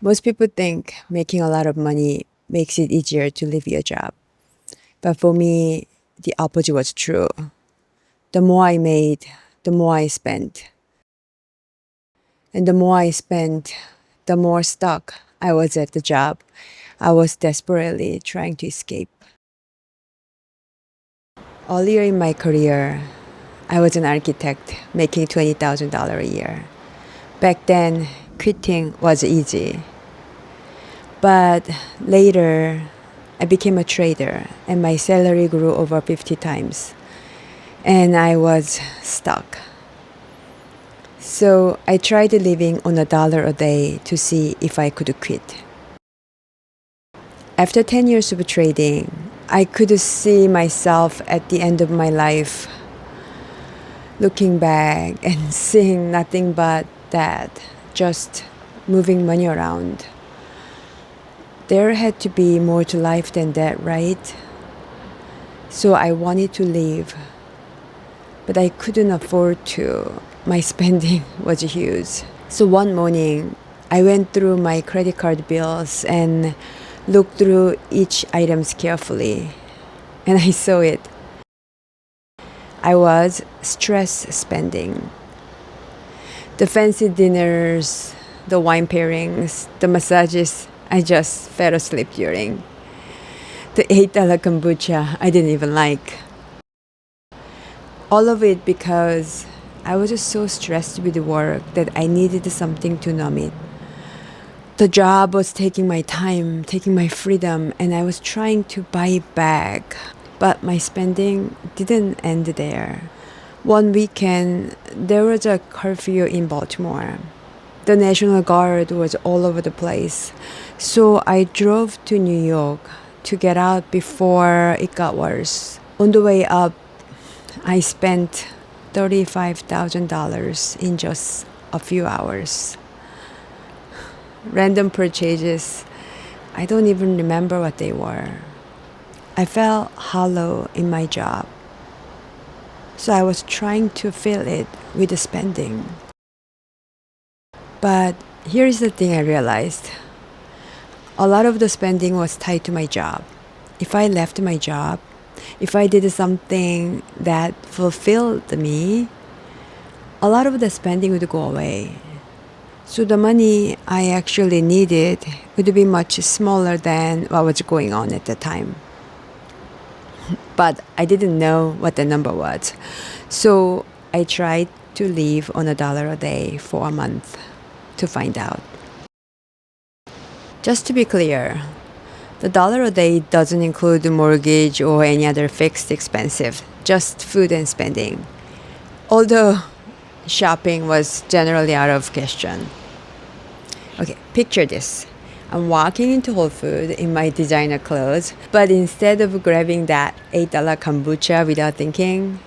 Most people think making a lot of money makes it easier to leave your job. But for me, the opposite was true. The more I made, the more I spent. And the more I spent, the more stuck I was at the job I was desperately trying to escape. Earlier in my career, I was an architect making $20,000 a year. Back then, quitting was easy. But later, I became a trader and my salary grew over 50 times. And I was stuck. So I tried living on $1 a day to see if I could quit. After 10 years of trading, I could see myself at the end of my life looking back and seeing nothing but that, just moving money around. There had to be more to life than that, right? So I wanted to leave, but I couldn't afford to. My spending was huge. So one morning, I went through my credit card bills and looked through each items carefully, and I saw it. I was stress spending. The fancy dinners, the wine pairings, the massages I just fell asleep during. The $8 kombucha I didn't even like. All of it because I was just so stressed with the work that I needed something to numb it. The job was taking my time, taking my freedom, and I was trying to buy it back. But my spending didn't end there. One weekend, there was a curfew in Baltimore. The National Guard was all over the place. So I drove to New York to get out before it got worse. On the way up, I spent $35,000 in just a few hours. Random purchases, I don't even remember what they were. I felt hollow in my job. So I was trying to fill it with the spending. But here's the thing I realized. A lot of the spending was tied to my job. If I left my job, if I did something that fulfilled me, a lot of the spending would go away. So the money I actually needed would be much smaller than what was going on at the time. But I didn't know what the number was. So I tried to live on $1 a day for a month to find out. Just to be clear, the dollar a day doesn't include the mortgage or any other fixed expenses, just food and spending. Although shopping was generally out of question. Okay, picture this. I'm walking into Whole Foods in my designer clothes, but instead of grabbing that $8 kombucha without thinking,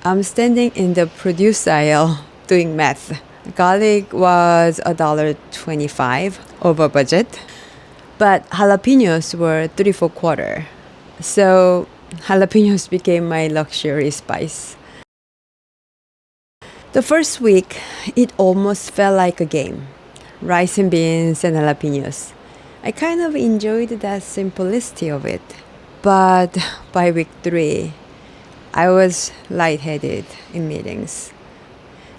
I'm standing in the produce aisle doing math. Garlic was $1.25 over budget, but jalapenos were 3 for quarter. So jalapenos became my luxury spice. The first week, it almost felt like a game. Rice and beans and jalapenos. I kind of enjoyed that simplicity of it. But by week 3, I was lightheaded in meetings.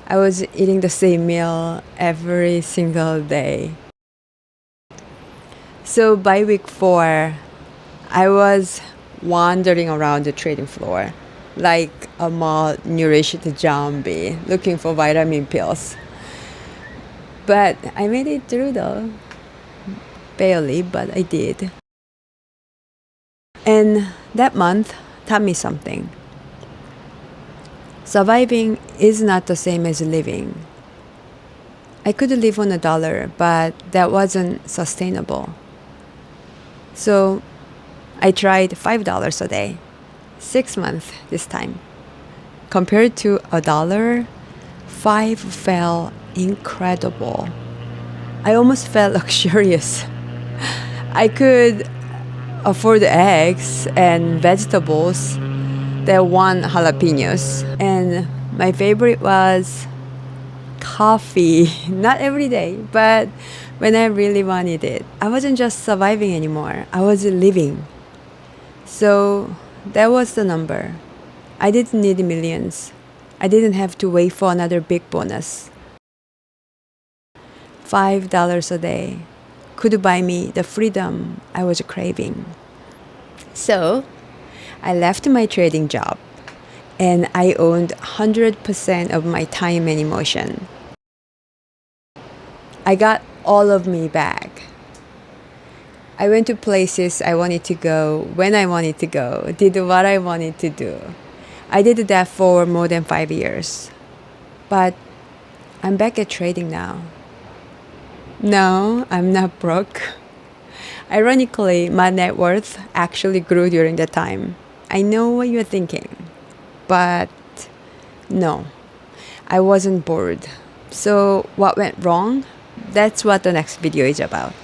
I was eating the same meal every single day. So by week 4, I was wandering around the trading floor like a malnourished zombie looking for vitamin pills. But I made it through though. Barely, but I did. And that month taught me something. Surviving is not the same as living. I could live on $1, but that wasn't sustainable. So I tried $5 a day, 6 months this time. Compared to $1, 5 felt incredible. I almost felt luxurious. I could afford eggs and vegetables that one jalapenos. And my favorite was coffee. Not every day, but when I really wanted it. I wasn't just surviving anymore, I was living. So that was the number. I didn't need millions. I didn't have to wait for another big bonus. $5 a day could buy me the freedom I was craving. So I left my trading job and I owned 100% of my time and emotion. I got all of me back. I went to places I wanted to go when I wanted to go, did what I wanted to do. I did that for more than 5 years. But I'm back at trading now. No, I'm not broke. Ironically, my net worth actually grew during that time. I know what you're thinking, but no, I wasn't bored. So what went wrong? That's what the next video is about.